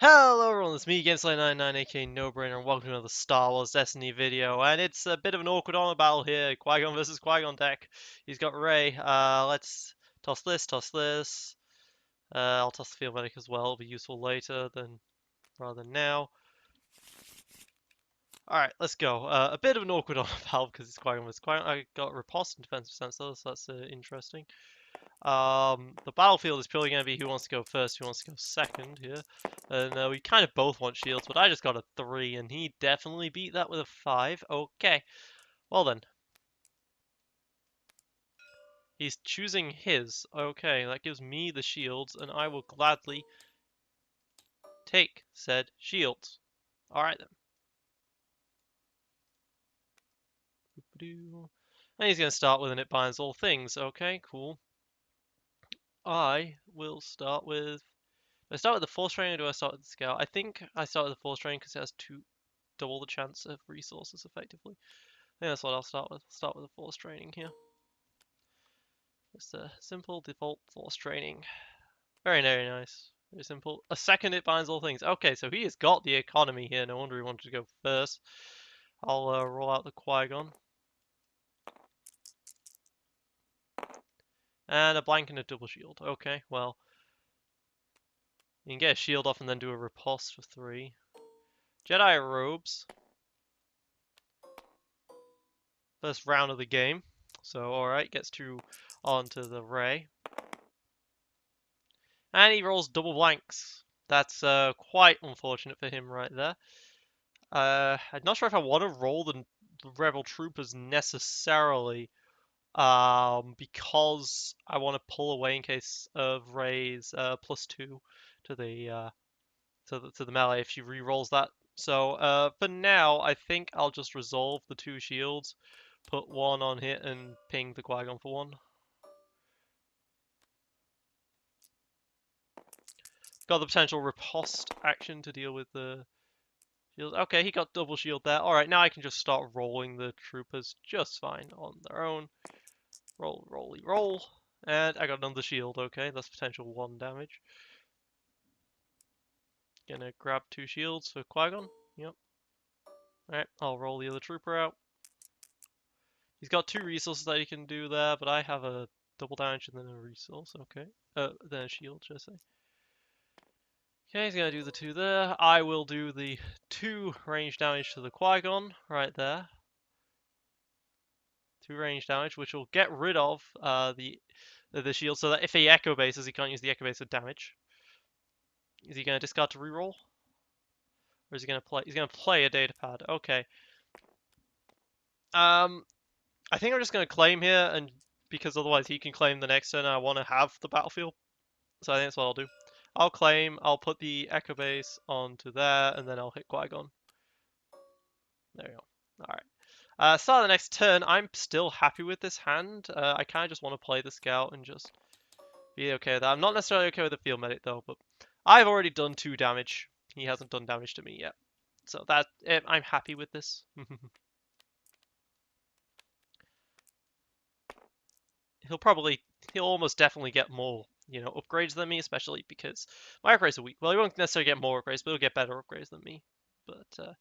Hello everyone, it's me, GameSlay99, aka No Brainer, and welcome to another Star Wars Destiny video. And it's a bit of an awkward armor battle here. Qui-Gon versus Qui-Gon deck. He's got Rey. Let's toss this, toss this. I'll toss the Field Medic as well. It'll be useful later rather than now. Alright, let's go. A bit of an awkward armor battle because it's Qui-Gon versus Qui-Gon. I got riposte and defensive sense though, so that's interesting. The battlefield is purely going to be who wants to go first, who wants to go second here. And we kind of both want shields, but I just got a 3, and he definitely beat that with a 5. Okay, well then. He's choosing his. Okay, that gives me the shields, and I will gladly take said shields. Alright then. And he's going to start with an It Binds All Things. Okay, cool. I will start with... Do I start with the Force Training or do I start with the Scout? I think I start with the Force Training because it has double the chance of resources effectively. I think that's what I'll start with. Start with the Force Training here. Just a simple default Force Training. Very, very nice. Very simple. A second It Binds All Things. Okay, so he has got the economy here. No wonder he wanted to go first. I'll roll out the Qui-Gon. And a blank and a double shield. Okay, well. You can get a shield off and then do a riposte for 3. Jedi robes. First round of the game. So, alright, gets 2 onto the Rey. And he rolls double blanks. That's quite unfortunate for him right there. I'm not sure if I want to roll the Rebel Troopers necessarily. Because I want to pull away in case of Rey's +2 to the to the melee if she re-rolls that. So for now, I think I'll just resolve the 2 shields, put 1 on hit, and ping the Qui-Gon for 1. Got the potential riposte action to deal with the shield. Okay, he got double shield there. Alright, now I can just start rolling the troopers just fine on their own. Roll, rolly, roll. And I got another shield, okay, that's potential 1 damage. Gonna grab 2 shields for Qui-Gon. Yep. Alright, I'll roll the other trooper out. He's got 2 resources that he can do there, but I have a double damage and then a resource, okay. Then a shield, should I say. Okay, he's gonna do the 2 there. I will do the 2 range damage to the Qui-Gon right there. 2 range damage, which will get rid of the shield, so that if he echo bases, he can't use the echo base for damage. Is he gonna discard to reroll? Or is he gonna play? He's gonna play a data pad. Okay. I think I'm just gonna claim here, and because otherwise he can claim the next turn. And I want to have the battlefield, so I think that's what I'll do. I'll claim. I'll put the echo base onto there, and then I'll hit Qui-Gon. There we go. All right. Start of the next turn. I'm still happy with this hand. I kind of just want to play the scout and just be okay with that. I'm not necessarily okay with the field medic though, but I've already done 2 damage. He hasn't done damage to me yet, so I'm happy with this. He'll almost definitely get more, upgrades than me, especially because my upgrades are weak. Well, he won't necessarily get more upgrades, but he'll get better upgrades than me. But,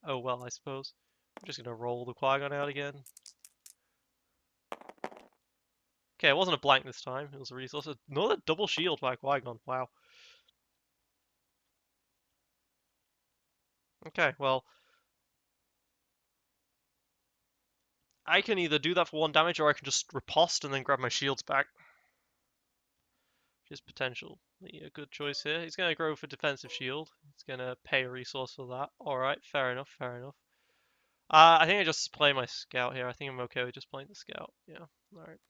oh well, I suppose. I'm just gonna roll the Qui-Gon out again. Okay, it wasn't a blank this time. It was a resource. Another double shield by Qui-Gon. Wow. Okay, well, I can either do that for 1 damage, or I can just riposte and then grab my shields back. Which is potentially a good choice here. He's going to go for defensive shield. He's going to pay a resource for that. Alright, fair enough, fair enough. I think I just play my scout here. I think I'm okay with just playing the scout. Yeah, alright.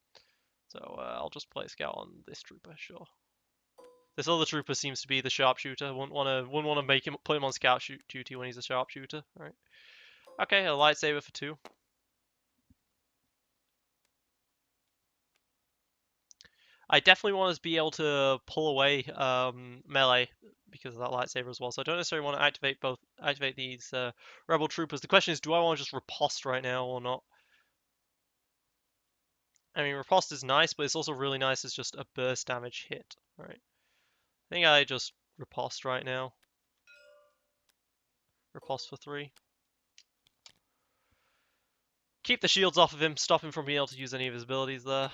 So I'll just play scout on this trooper, sure. This other trooper seems to be the sharpshooter. Wouldn't want to put him on scout duty when he's a sharpshooter. Right. Okay, a lightsaber for 2. I definitely want to be able to pull away melee because of that lightsaber as well. So I don't necessarily want to activate these rebel troopers. The question is, do I want to just riposte right now or not? I mean, riposte is nice, but it's also really nice as just a burst damage hit, right? I think I just riposte right now. Riposte for 3. Keep the shields off of him, stop him from being able to use any of his abilities there.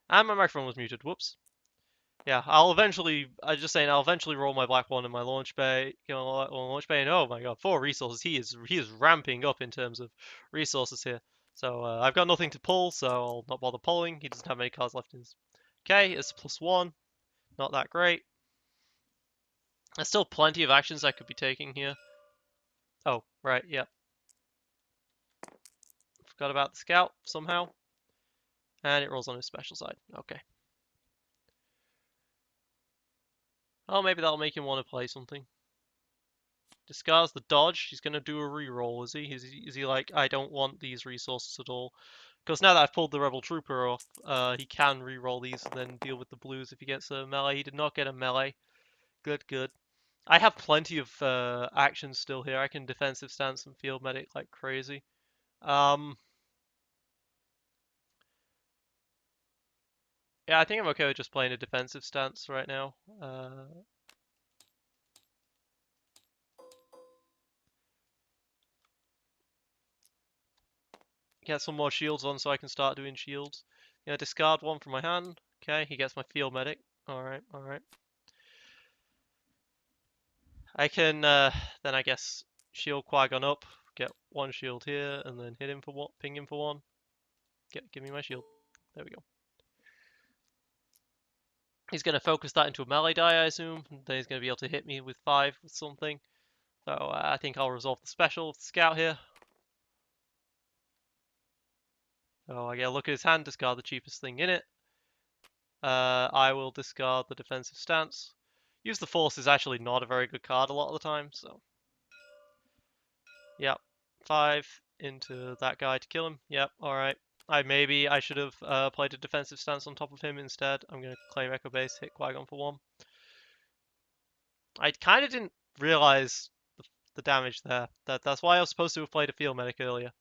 And my microphone was muted, whoops. Yeah, I'll eventually roll my black one in my launch bay, launch bay, and oh my god, 4 resources. He is ramping up in terms of resources here. So I've got nothing to pull, so I'll not bother pulling. He doesn't have any cards left in his. Okay, it's +1, not that great. There's still plenty of actions I could be taking here. Oh, right, yeah. Forgot about the scout somehow. And it rolls on his special side. Okay. Oh, maybe that'll make him want to play something. Discards the dodge. He's going to do a reroll, is he? Is he like, I don't want these resources at all? Because now that I've pulled the Rebel Trooper off, he can reroll these and then deal with the blues if he gets a melee. He did not get a melee. Good, good. I have plenty of actions still here. I can defensive stance and field medic like crazy. Yeah, I think I'm okay with just playing a defensive stance right now. Get some more shields on so I can start doing shields. Yeah, discard 1 from my hand. Okay, he gets my field medic. Alright, alright. I can, then I guess, shield Qui-gon up, get 1 shield here, and then hit him for 1, ping him for 1. Give me my shield. There we go. He's going to focus that into a melee die, I assume. Then he's going to be able to hit me with 5 with something. So I think I'll resolve the special with the scout here. So I get a look at his hand, discard the cheapest thing in it. I will discard the defensive stance. Use the force is actually not a very good card a lot of the time, so. Yep. 5 into that guy to kill him. Yep, alright. I should have played a defensive stance on top of him instead. I'm going to claim Echo Base, hit Qui-Gon for 1. I kind of didn't realize the damage there. That's why I was supposed to have played a field medic earlier.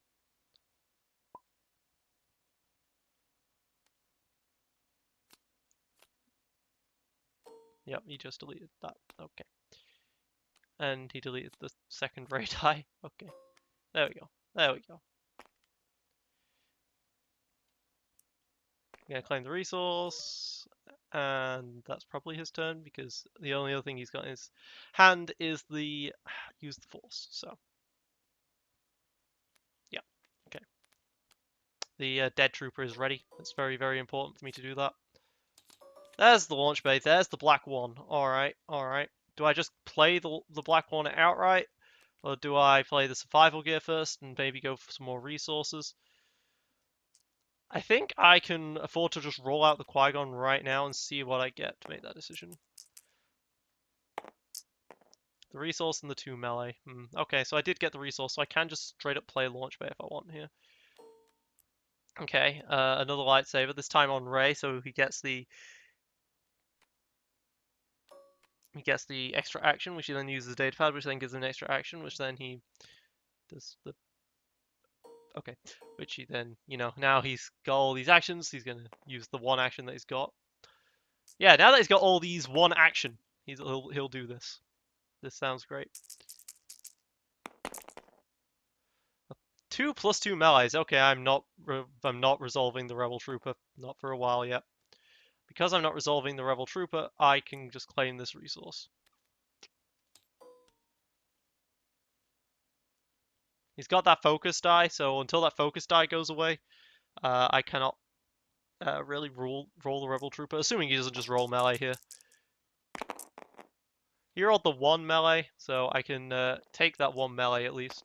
Yep, he just deleted that. Okay. And he deleted the second Rey die. Okay. There we go. There we go. I'm going to claim the resource. And that's probably his turn because the only other thing he's got in his hand is the use the force. So, yeah. Okay. The dead trooper is ready. It's very, very important for me to do that. There's the launch bay. There's the black one. Alright, alright. Do I just play the black one outright? Or do I play the survival gear first and maybe go for some more resources? I think I can afford to just roll out the Qui-Gon right now and see what I get to make that decision. The resource and the 2 melee. Okay, so I did get the resource, so I can just straight up play launch bay if I want here. Okay, another lightsaber, this time on Rey, so he gets the extra action, which he then uses data pad, which then gives him an extra action, which then he does the which he then, now he's got all these actions, he's gonna use the 1 action that he's got. Yeah, now that he's got all these 1 action, he'll do this. This sounds great. 2 + 2 melees. Okay, I'm not resolving the Rebel Trooper, not for a while yet. Because I'm not resolving the Rebel Trooper, I can just claim this resource. He's got that focus die, so until that focus die goes away, I cannot really roll the Rebel Trooper, assuming he doesn't just roll melee here. He rolled the 1 melee, so I can take that 1 melee at least.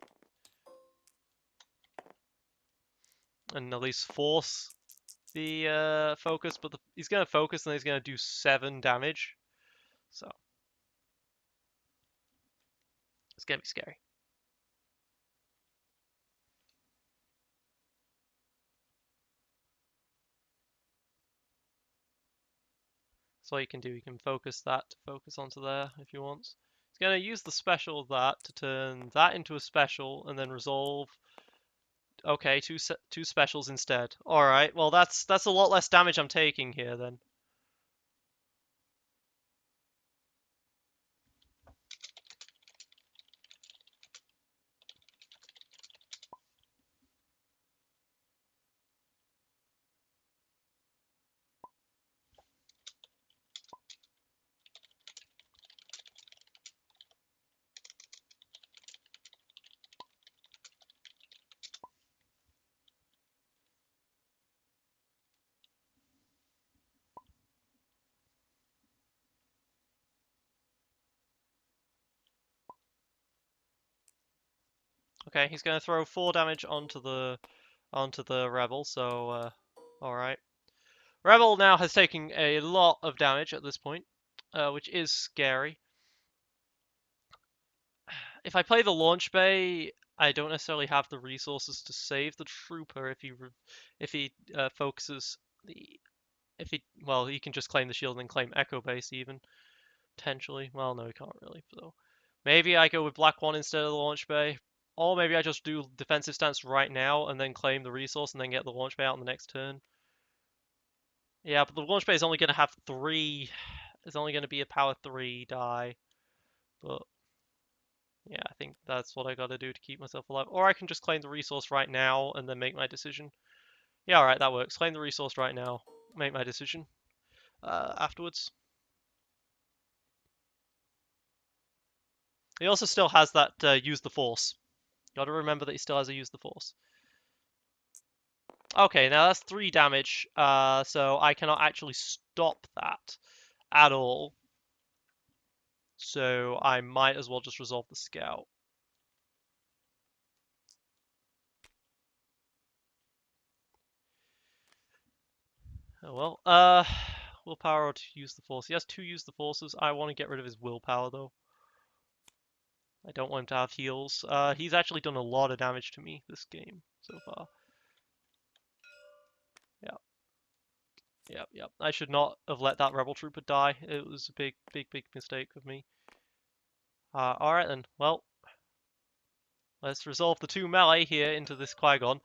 And at least force the focus, but he's going to focus and he's going to do 7 damage. So, it's going to be scary. So what you can do, you can focus that to focus onto there if you want. He's going to use the special of that to turn that into a special and then resolve. Okay, two specials instead. All right, well that's a lot less damage I'm taking here then. Okay, he's going to throw 4 damage onto the rebel. So, all right. Rebel now has taken a lot of damage at this point, which is scary. If I play the launch bay, I don't necessarily have the resources to save the trooper if he focuses the well, he can just claim the shield and then claim echo base even potentially. Well, no, he can't really. So maybe I go with black 1 instead of the launch bay, or maybe I just do defensive stance right now and then claim the resource and then get the launch bay out on the next turn. Yeah, but the launch bay is only going to have 3. It's only going to be a power 3 die, but yeah, I think that's what I gotta do to keep myself alive. Or I can just claim the resource right now and then make my decision. Yeah, alright, that works. Claim the resource right now, make my decision afterwards. He also still has that use the force. Gotta remember that he still has a use the force. Okay, now that's 3 damage, so I cannot actually stop that at all. So I might as well just resolve the scout. Oh well. Willpower or to use the force. He has 2 use the forces. I want to get rid of his willpower though. I don't want him to have heals. He's actually done a lot of damage to me this game so far. Yeah. Yep, yep. I should not have let that Rebel Trooper die. It was a big, big, big mistake of me. Alright then. Well, let's resolve the 2 melee here into this Qui-gon.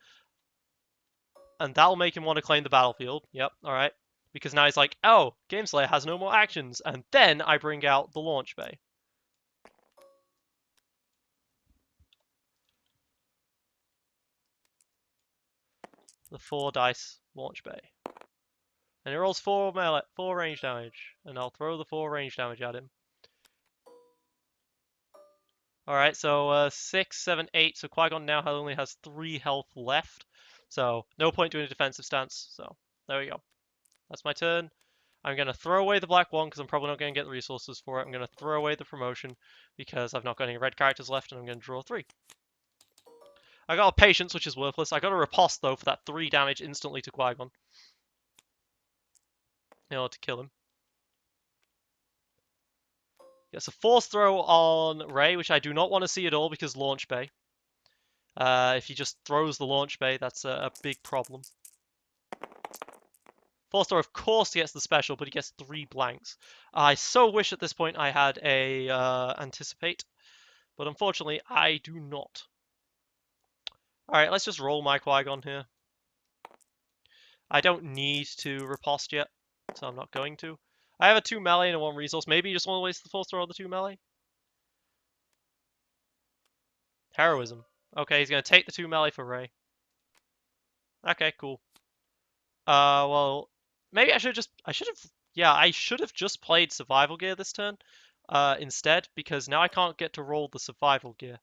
And that'll make him want to claim the battlefield. Yep, alright. Because now he's like, oh, Gameslayer has no more actions. And then I bring out the launch bay. The 4 dice launch bay. And he rolls 4 melee, 4 range damage. And I'll throw the 4 range damage at him. Alright, so 6, 7, 8. So Qui-Gon now only has 3 health left. So no point doing a defensive stance. So there we go. That's my turn. I'm going to throw away the black 1 because I'm probably not going to get the resources for it. I'm going to throw away the promotion because I've not got any red characters left and I'm going to draw 3. I got a patience, which is worthless. I got a riposte though for that 3 damage instantly to Qui-Gon in order to kill him. Gets a force throw on Rey, which I do not want to see at all because launch bay. If he just throws the launch bay, that's a big problem. Force throw, of course, he gets the special, but he gets 3 blanks. I so wish at this point I had a anticipate, but unfortunately I do not. Alright, let's just roll my Qui-Gon here. I don't need to riposte yet, so I'm not going to. I have a 2 melee and a 1 resource. Maybe you just want to waste the force throw on the 2 melee? Heroism. Okay, he's going to take the 2 melee for Rey. Okay, cool. Well, maybe I should have just played survival gear this turn, instead, because now I can't get to roll the survival gear.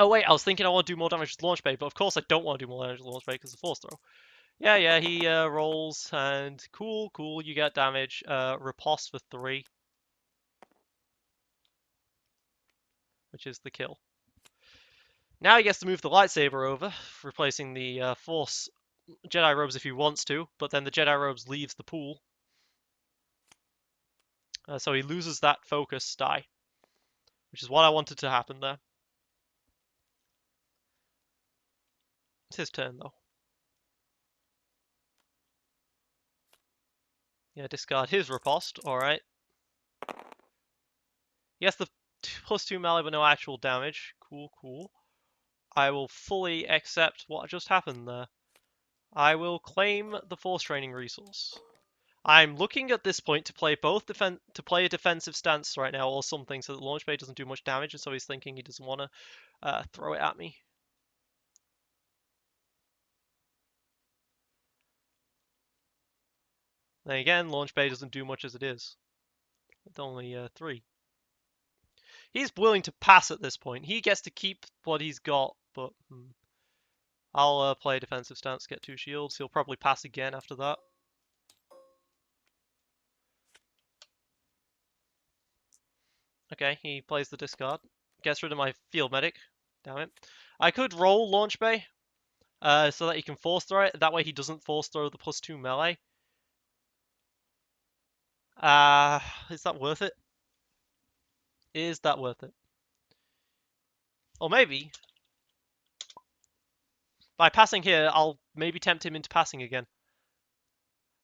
Oh wait, I was thinking I want to do more damage with launch bay, but of course I don't want to do more damage with launch bay because of force throw. Yeah, he rolls and cool, you get damage. Riposte for 3, which is the kill. Now he gets to move the lightsaber over, replacing the force Jedi robes if he wants to, but then the Jedi robes leaves the pool. So he loses that focus die, which is what I wanted to happen there. It's his turn though. Yeah, discard his riposte, alright. Yes, the +2 melee but no actual damage. Cool. I will fully accept what just happened there. I will claim the force training resource. I'm looking at this point to play a defensive stance right now or something so that launch bay doesn't do much damage, and so he's thinking he doesn't want to throw it at me. Then again, launch bay doesn't do much as it is. It's only 3. He's willing to pass at this point. He gets to keep what he's got, but I'll play a defensive stance, get 2 shields. He'll probably pass again after that. Okay, he plays the discard. Gets rid of my field medic. Damn it. I could roll launch bay so that he can force throw it. That way he doesn't force throw the +2 melee. Is that worth it? Is that worth it? Or maybe, by passing here, I'll maybe tempt him into passing again.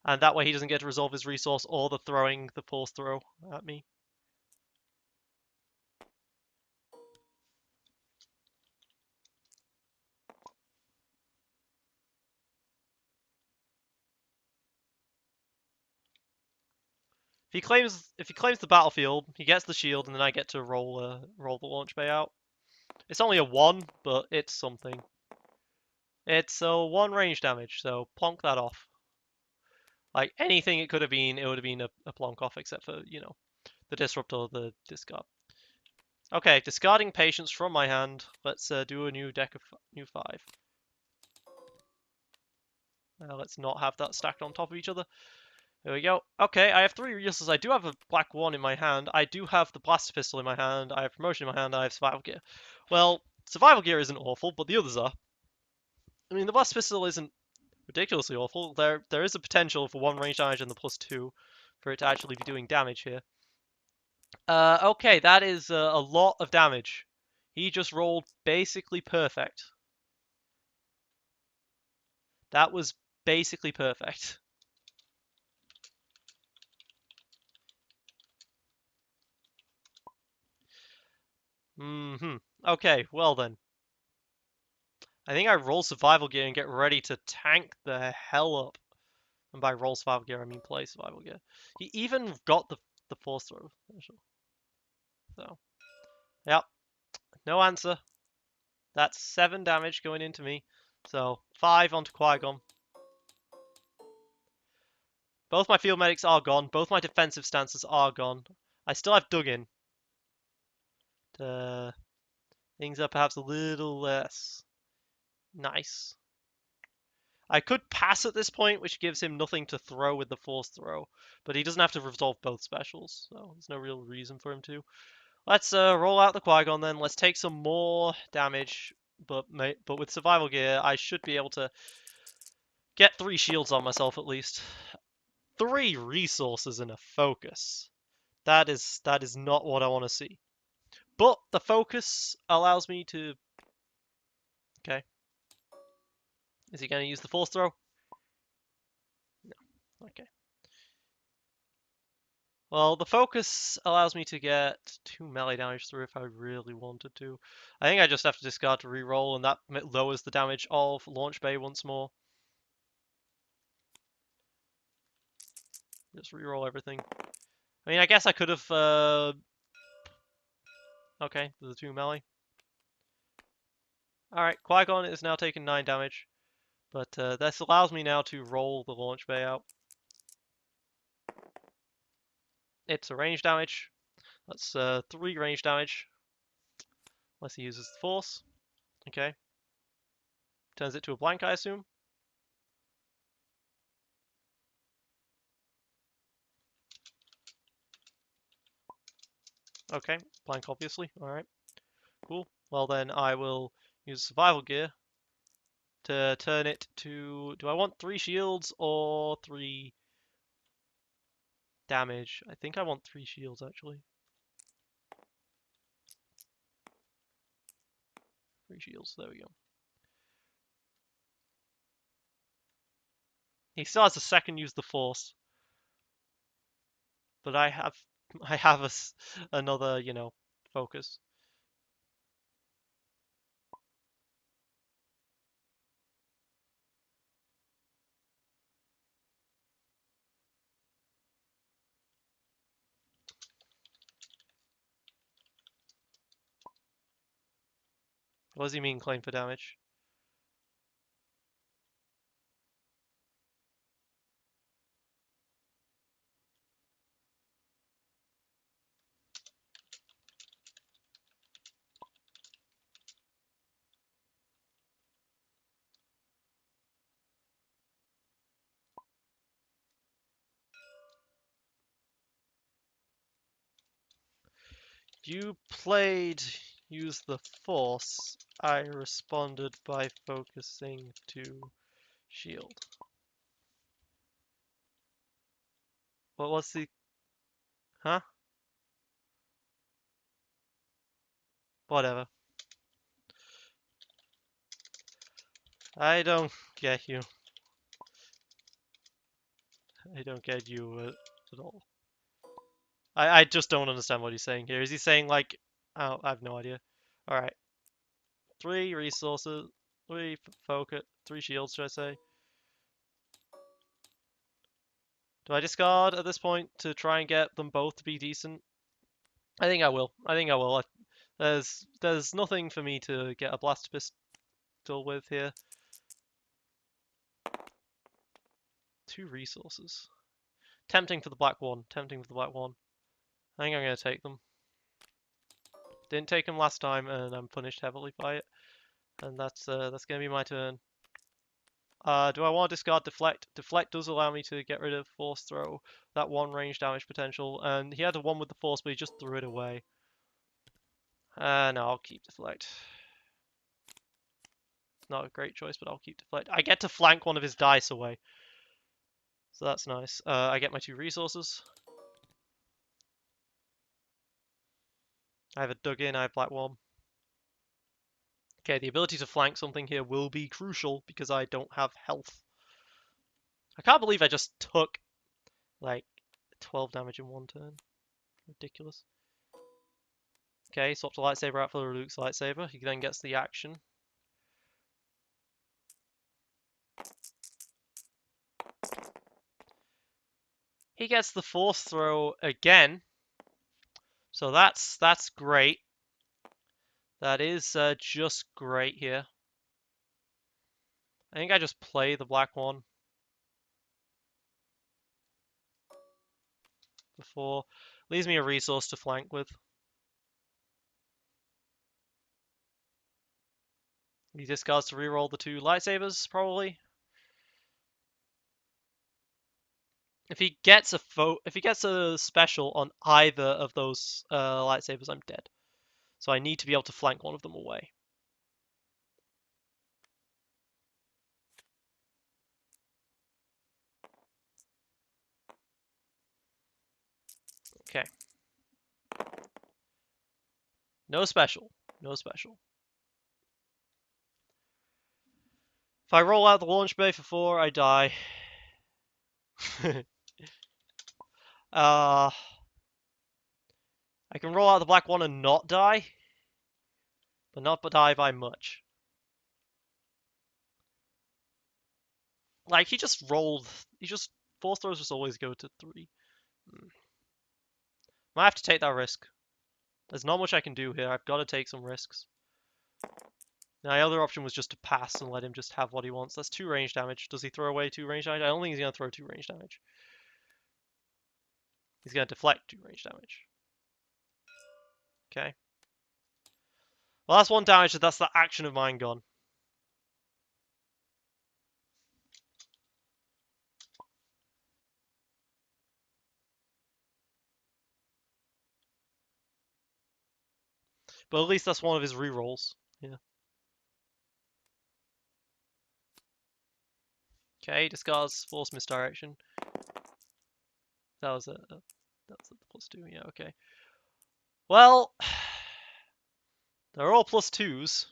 And that way he doesn't get to resolve his resource or the throwing the force throw at me. If he claims the battlefield, he gets the shield, and then I get to roll the launch bay out. It's only a 1, but it's something. It's a 1 range damage, so plonk that off. Like anything it could have been, it would have been a plonk off, except for, you know, the disrupt or the discard. Okay, discarding patience from my hand. Let's do a new deck of new 5. Let's not have that stacked on top of each other. There we go. Okay, I have 3 resources. I do have a black 1 in my hand. I do have the blaster pistol in my hand. I have promotion in my hand. I have survival gear. Well, survival gear isn't awful, but the others are. I mean, the blaster pistol isn't ridiculously awful. There is a potential for 1 range damage and the +2 for it to actually be doing damage here. Okay, that is a lot of damage. He just rolled basically perfect. That was basically perfect. Okay, well then. I think I roll survival gear and get ready to tank the hell up. And by roll survival gear, I mean play survival gear. He even got the force throw. So, yep, no answer. That's 7 damage going into me. So, 5 onto Qui-gon. Both my field medics are gone. Both my defensive stances are gone. I still have Duggan. Things are perhaps a little less nice. I could pass at this point, which gives him nothing to throw with the force throw, but he doesn't have to resolve both specials, so there's no real reason for him to. Let's roll out the Qui-gon then. Let's take some more damage, but with survival gear, I should be able to get 3 shields on myself at least. 3 resources and a focus. That is not what I want to see. But the focus allows me to... Okay. Is he going to use the force throw? No. Okay. Well, the focus allows me to get 2 melee damage through if I really wanted to. I think I just have to discard to reroll, and that lowers the damage of launch bay once more. Just reroll everything. I mean, I guess I could have... Okay, the 2 melee. Alright, Qui-Gon is now taking 9 damage. But this allows me now to roll the launch bay out. It's a range damage. That's 3 range damage. Unless he uses the force. Okay. Turns it to a blank, I assume. Okay, blank obviously. Alright, cool. Well then I will use survival gear to turn it to... Do I want 3 shields or 3 damage? I think I want 3 shields actually. 3 shields, there we go. He still has a second use the force. But I have another, you know, focus. What does he mean claim for damage? You played use the force. I responded by focusing to shield. What was the... Huh? Whatever. I don't get you. I don't get you at all. I just don't understand what he's saying here. Is he saying like... Oh, I have no idea. Alright. 3 resources. 3 focus. 3 shields, should I say? Do I discard at this point to try and get them both to be decent? I think I will. I think I will. There's nothing for me to get a blast pistol with here. 2 resources. Tempting for the black one. Tempting for the black one. I think I'm going to take them. Didn't take them last time, and I'm punished heavily by it. And that's going to be my turn. Do I want to discard Deflect? Deflect does allow me to get rid of Force Throw, that 1 range damage potential, and he had a 1 with the Force, but he just threw it away. No, I'll keep Deflect. It's not a great choice, but I'll keep Deflect. I get to flank one of his dice away, so that's nice. I get my 2 resources. I have a dug in, I have Black Worm. Okay, the ability to flank something here will be crucial because I don't have health. I can't believe I just took, like, 12 damage in 1 turn. Ridiculous. Okay, swapped a lightsaber out for Luke's lightsaber. He then gets the action. He gets the Force Throw again. So that's great. That is just great here. I think I just play the black one before. Leaves me a resource to flank with. He discards to reroll the 2 lightsabers, probably. If he gets a special on either of those lightsabers, I'm dead. So I need to be able to flank one of them away. Okay. No special. No special. If I roll out the launch bay for 4, I die. I can roll out the black one and not die, but not die by much. Like, he just Force throws just always go to 3. Might have to take that risk. There's not much I can do here. I've got to take some risks. My other option was just to pass and let him just have what he wants. That's 2 range damage. Does he throw away 2 range damage? I don't think he's going to throw 2 range damage. He's going to deflect 2 range damage. Okay. Well, that's 1 damage, that's the action of mine gone. But at least that's one of his rerolls. Yeah. Okay, discards force misdirection. That was a +2. Yeah, okay. Well, they're all +2s.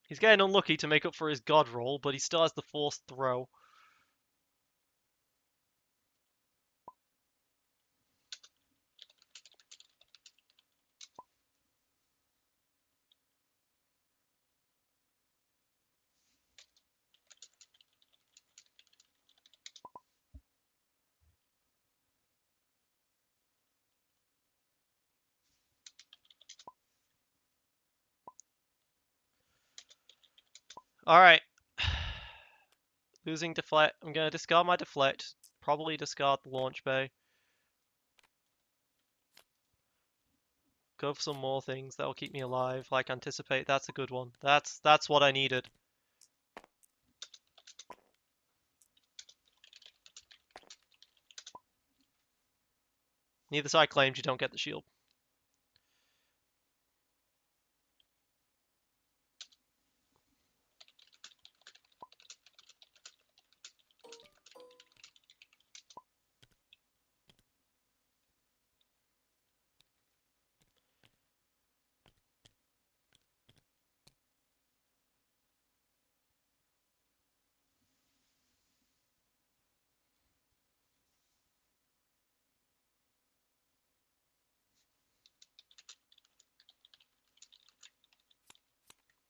He's getting unlucky to make up for his god roll, but he still has the force throw. Alright. Losing deflect. I'm going to discard my deflect. Probably discard the launch bay. Go for some more things that will keep me alive. Like anticipate. That's a good one. That's what I needed. Neither side claimed you don't get the shield.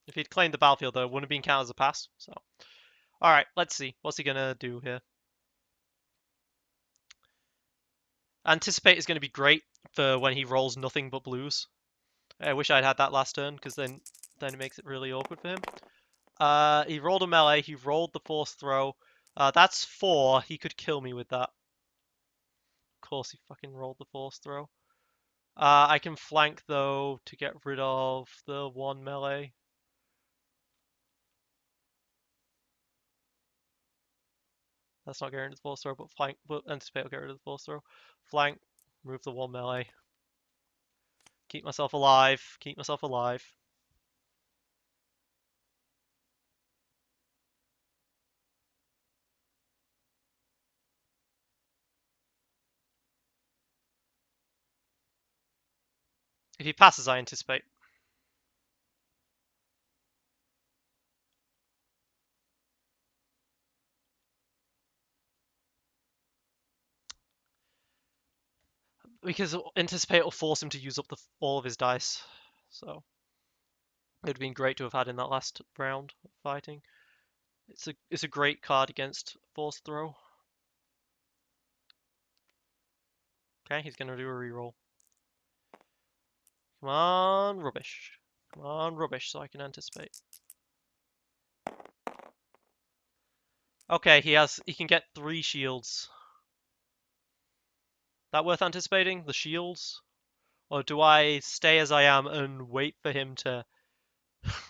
If he'd claimed the battlefield, though, it wouldn't have been counted as a pass. So, all right, let's see. What's he gonna do here? Anticipate is going to be great for when he rolls nothing but blues. I wish I'd had that last turn because then it makes it really awkward for him. He rolled a melee. He rolled the force throw. That's 4. He could kill me with that. Of course, he fucking rolled the force throw. I can flank though to get rid of the 1 melee. That's not getting rid of the force throw, but flank. But anticipate will get rid of the force throw. Flank. Remove the 1 melee. Keep myself alive. Keep myself alive. If he passes, I anticipate. Because anticipate will force him to use up all of his dice. So it would have been great to have had in that last round of fighting. It's a great card against force throw. Okay, he's gonna do a reroll. Come on, rubbish. Come on, rubbish, so I can anticipate. Okay, he can get 3 shields. That worth anticipating? The shields? Or do I stay as I am and wait for him to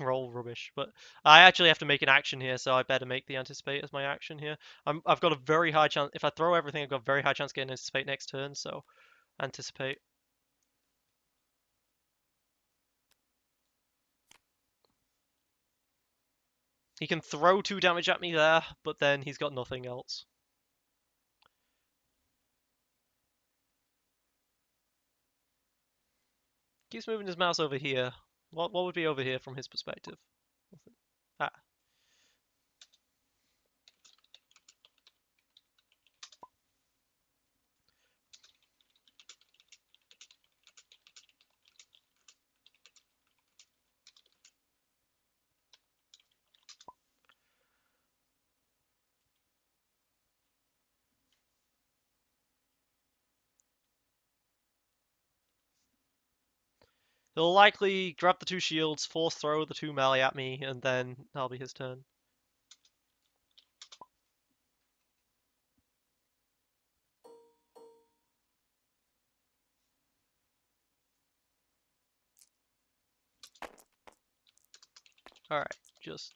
roll rubbish? But I actually have to make an action here, so I better make the anticipate as my action here. I've got a very high chance. If I throw everything, I've got a very high chance of getting anticipate next turn, so anticipate. He can throw 2 damage at me there, but then he's got nothing else. Keeps moving his mouse over here. What would be over here from his perspective? Nothing. Ah. He'll likely grab the 2 shields, force throw the 2 melee at me, and then that'll be his turn. Alright, just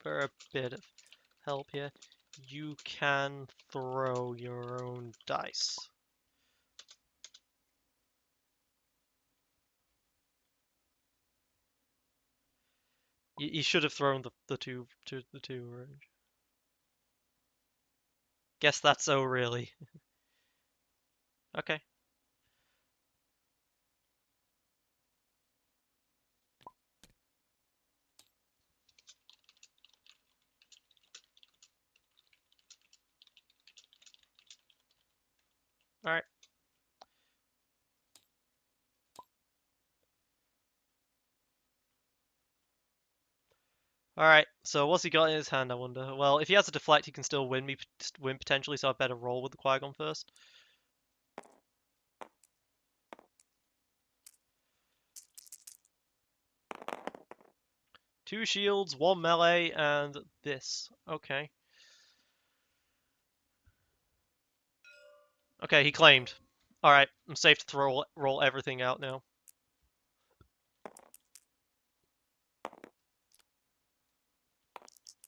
for a bit of help here. You can throw your own dice. You should have thrown the two range. Guess that's so really. Okay. Alright. Alright, so what's he got in his hand, I wonder? Well, if he has a deflect, he can still win potentially, so I better roll with the Qui-Gon first. Two shields, one melee, and this. Okay. Okay, he claimed. Alright, I'm safe to roll everything out now.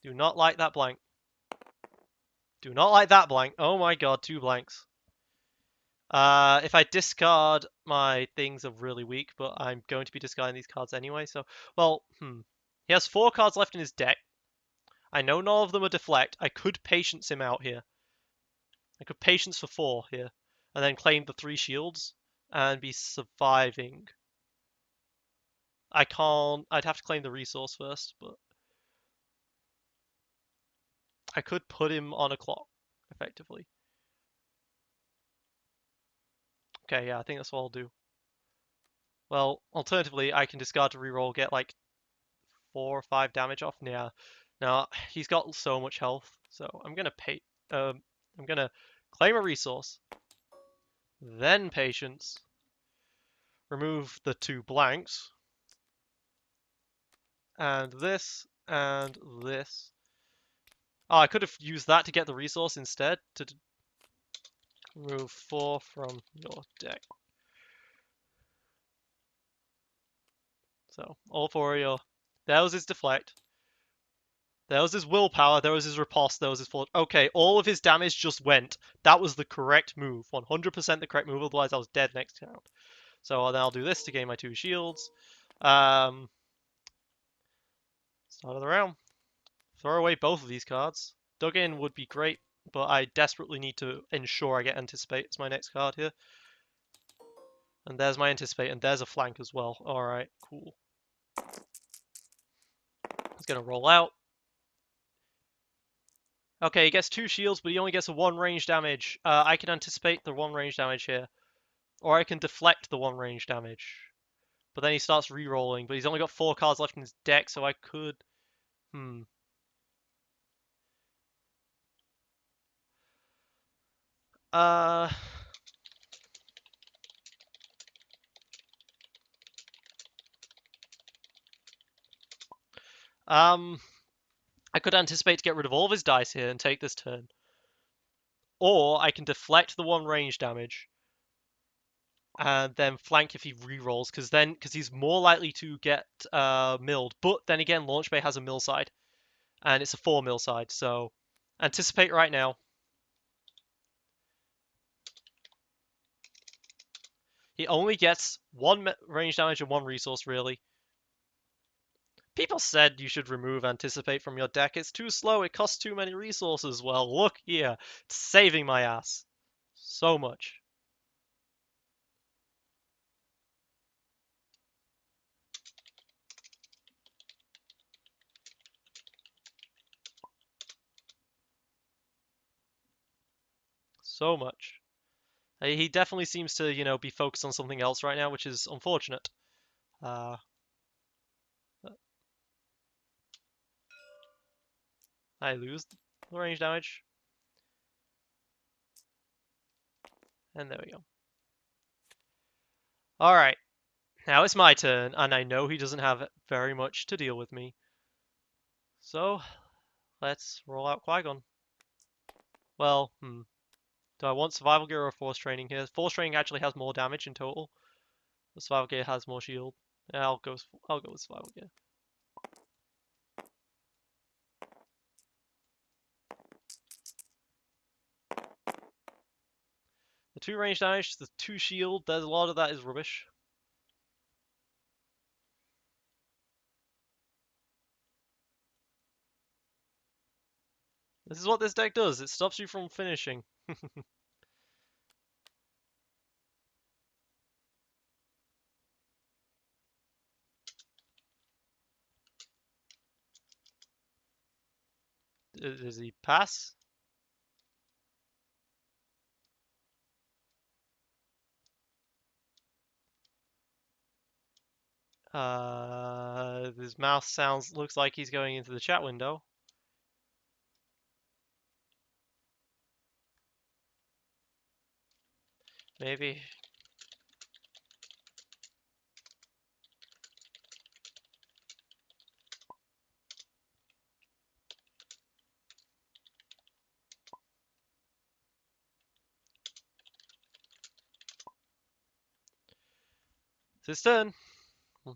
Do not like that blank. Do not like that blank. Oh my god, two blanks. If I discard, my things are really weak, but I'm going to be discarding these cards anyway, so... Well, He has 4 cards left in his deck. I know none of them are deflect. I could patience him out here. I could patience for 4 here, and then claim the 3 shields, and be surviving. I can't... I'd have to claim the resource first, but... I could put him on a clock, effectively. Okay, yeah, I think that's what I'll do. Well, alternatively, I can discard to reroll, get like 4 or 5 damage off. Yeah. Now, he's got so much health, so I'm gonna I'm gonna claim a resource, then patience, remove the 2 blanks, and this, and this. Oh, I could have used that to get the resource instead, to remove 4 from your deck. So, all 4 of your... That was his deflect. There was his willpower, there was his riposte, there was his full... Okay, all of his damage just went. That was the correct move. 100% the correct move, otherwise I was dead next round. So then I'll do this to gain my 2 shields. Start of the round. Throw away both of these cards. Dug in would be great, but I desperately need to ensure I get Anticipate as my next card here. And there's my Anticipate, and there's a flank as well. Alright, cool. He's gonna roll out. Okay, he gets 2 shields, but he only gets a 1 range damage. I can anticipate the 1 range damage here. Or I can deflect the 1 range damage. But then he starts re-rolling, but he's only got 4 cards left in his deck, so I could... Uh... I could anticipate to get rid of all of his dice here and take this turn. Or I can deflect the 1 range damage and then flank if he re-rolls, because he's more likely to get milled. But then again, Launch Bay has a mill side, and it's a 4 mill side, so anticipate right now. He only gets 1 range damage and 1 resource, really. People said you should remove Anticipate from your deck. It's too slow, it costs too many resources. Well, look here. It's saving my ass. So much. So much. He definitely seems to, be focused on something else right now, which is unfortunate. I lose the range damage. And there we go. Alright. Now it's my turn, and I know he doesn't have very much to deal with me. So, let's roll out Qui-Gon. Well, do I want Survival Gear or Force Training here? Force Training actually has more damage in total. The Survival Gear has more shield. Yeah, I'll go with survival gear. The 2 range damage, the 2 shield, there's a lot of that is rubbish. This is what this deck does, it stops you from finishing. Does he pass? His mouse looks like he's going into the chat window. Maybe. It's his turn.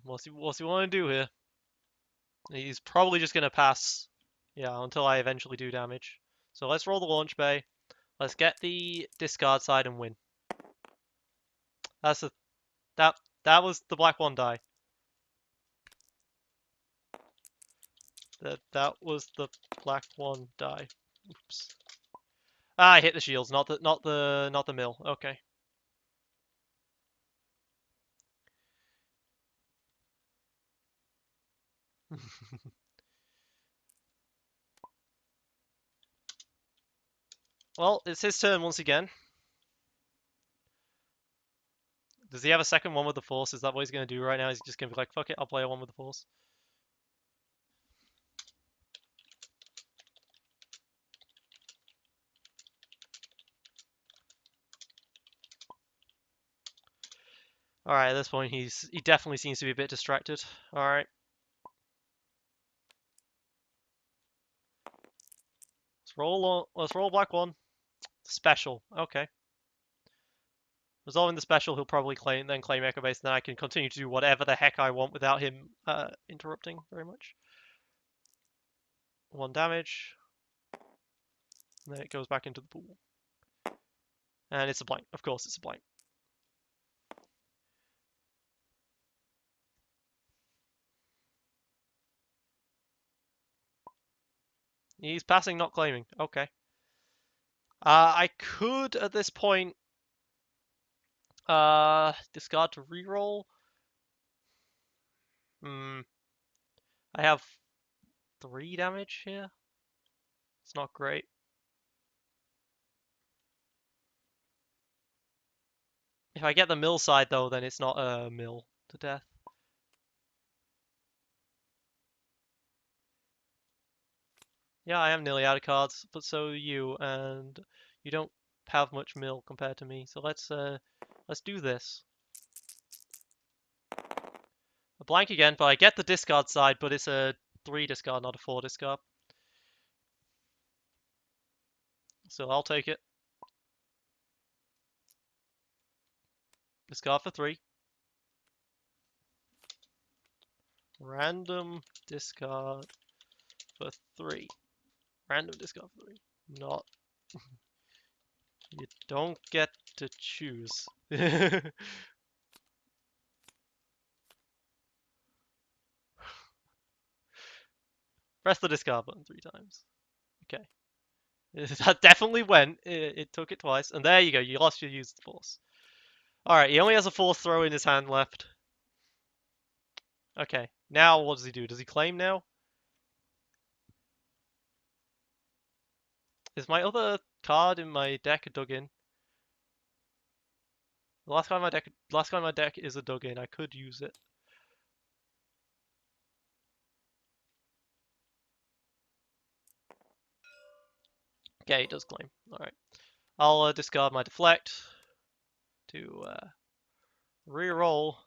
What's he want to do here? He's probably just gonna pass. Yeah, until I eventually do damage. So let's roll the launch bay. Let's get the discard side and win. That's a that was the black one die. That was the black one die. Oops. Ah, I hit the shields, not the mill. Okay. Well, it's his turn once again. Does he have a second one with the force? Is that what he's gonna do right now? He's just gonna be like, fuck it, I'll play a one with the force. Alright, at this point he definitely seems to be a bit distracted. Alright. Let's roll black one. Special. Okay. Resolving the special, he'll probably claim Echo Base, and then I can continue to do whatever the heck I want without him interrupting very much. 1 damage. And then it goes back into the pool. And it's a blank. Of course it's a blank. He's passing, not claiming. Okay. I could, at this point, discard to reroll. Hmm. I have 3 damage here. It's not great. If I get the mill side, though, then it's not a mill to death. Yeah, I am nearly out of cards, but so are you, and you don't have much mill compared to me. So let's do this. A blank again, but I get the discard side, but it's a 3 discard, not a 4 discard. So I'll take it. Discard for 3. Random discard for 3. Random discard for 3. Not. You don't get to choose. Press the discard button 3 times. Okay. That definitely went. It took it twice. And there you go. You lost your used force. Alright, he only has a force throw in his hand left. Okay. Now what does he do? Does he claim now? Is my other card in my deck dug in? The last card in my deck is a dug in. I could use it. Okay, he does claim. Alright. I'll discard my deflect to re-roll.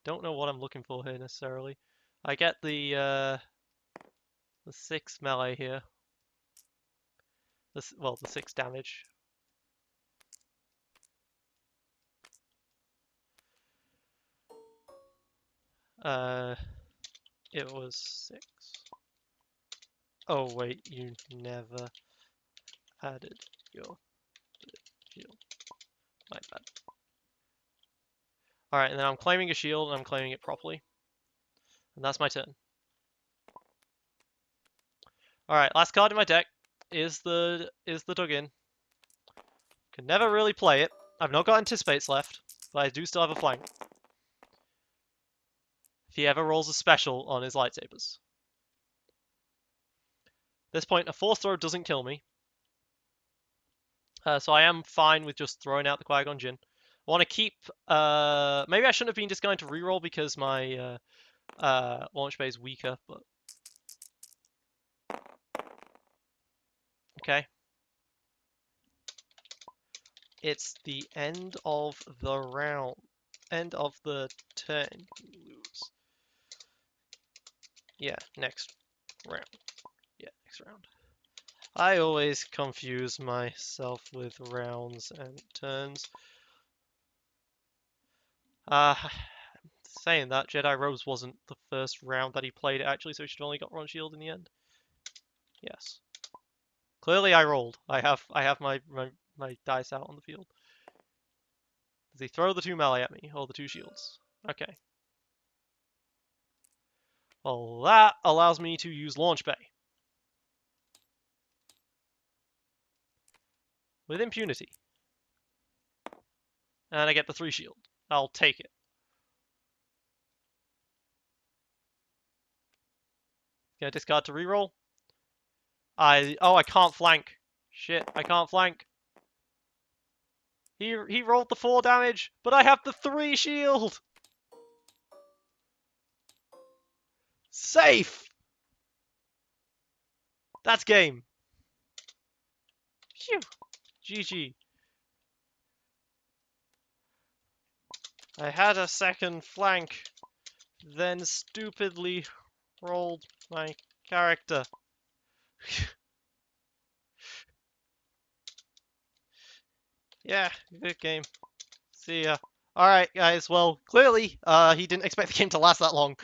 Don't know what I'm looking for here necessarily. I get the 6 melee here. Well, the 6 damage. Uh, it was 6. Oh wait, you never added your shield. My bad. Alright, and then I'm claiming a shield, and I'm claiming it properly. And that's my turn. Alright, last card in my deck is the Dug-In. Can never really play it. I've not got Anticipates left, but I do still have a flank. If he ever rolls a special on his lightsabers. At this point, a Force Throw doesn't kill me. So I am fine with just throwing out the Qui-gon Jinn. I want to keep... maybe I shouldn't have been discounted to reroll because my launch bay is weaker, but... Okay. It's the end of the round. End of the turn. You lose. Yeah, next round. Yeah, next round. I always confuse myself with rounds and turns. Saying that, Jedi Rose wasn't the first round that he played actually, so he should have only got one shield in the end. Yes. Clearly I rolled. I have my dice out on the field. Does he throw the 2 melee at me, or the 2 shields? Okay. Well, that allows me to use Launch Bay. With impunity. And I get the 3 shield. I'll take it. Can I discard to reroll? Oh, I can't flank. Shit, I can't flank. He rolled the 4 damage, but I have the 3 shield! Safe! That's game. Phew. GG. I had a second flank, then stupidly rolled my character. Yeah, good game. See ya. Alright, guys, well, clearly, he didn't expect the game to last that long,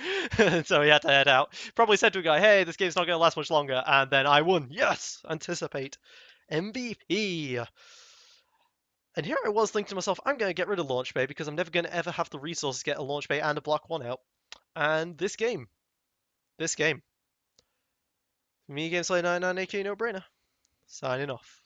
so he had to head out. Probably said to a guy, hey, this game's not going to last much longer, and then I won. Yes! Anticipate. MVP. And here I was thinking to myself, I'm going to get rid of Launch Bay because I'm never going to ever have the resources to get a Launch Bay and a Block 1 out. And this game. Me, Game Slayer 99, aka No Brainer. Signing off.